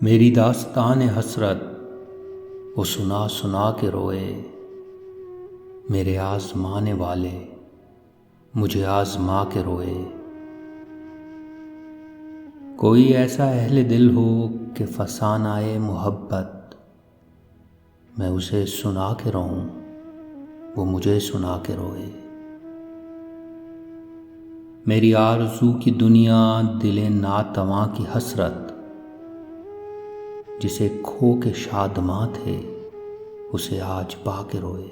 मेरी दास्तान हसरत वो सुना सुना के रोए। मेरे आज़माने वाले मुझे आज़मा के रोए। कोई ऐसा अहले दिल हो कि फसानाए मोहब्बत, मैं उसे सुना के रोऊं वो मुझे सुना के रोए। मेरी आरज़ू की दुनिया दिले नातवां की हसरत, जिसे खो के शादमां थे उसे आज पा के रोए।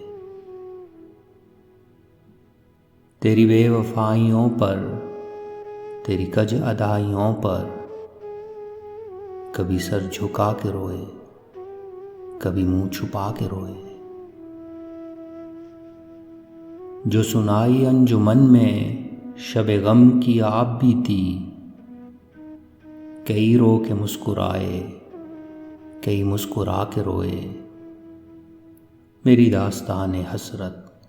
तेरी बेवफाइयों पर, तेरी कज अदाइयों पर कभी सर झुका के रोए, कभी मुंह छुपा के रोए। जो सुनाई अंजुमन में शबे गम की आप भी थी, कई रो के मुस्कुराए, कई मुस्कुरा के रोए। मेरी दास्तान हसरत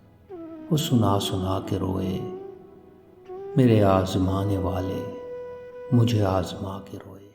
वो सुना सुना के रोए। मेरे आज़माने वाले मुझे आज़मा के रोए।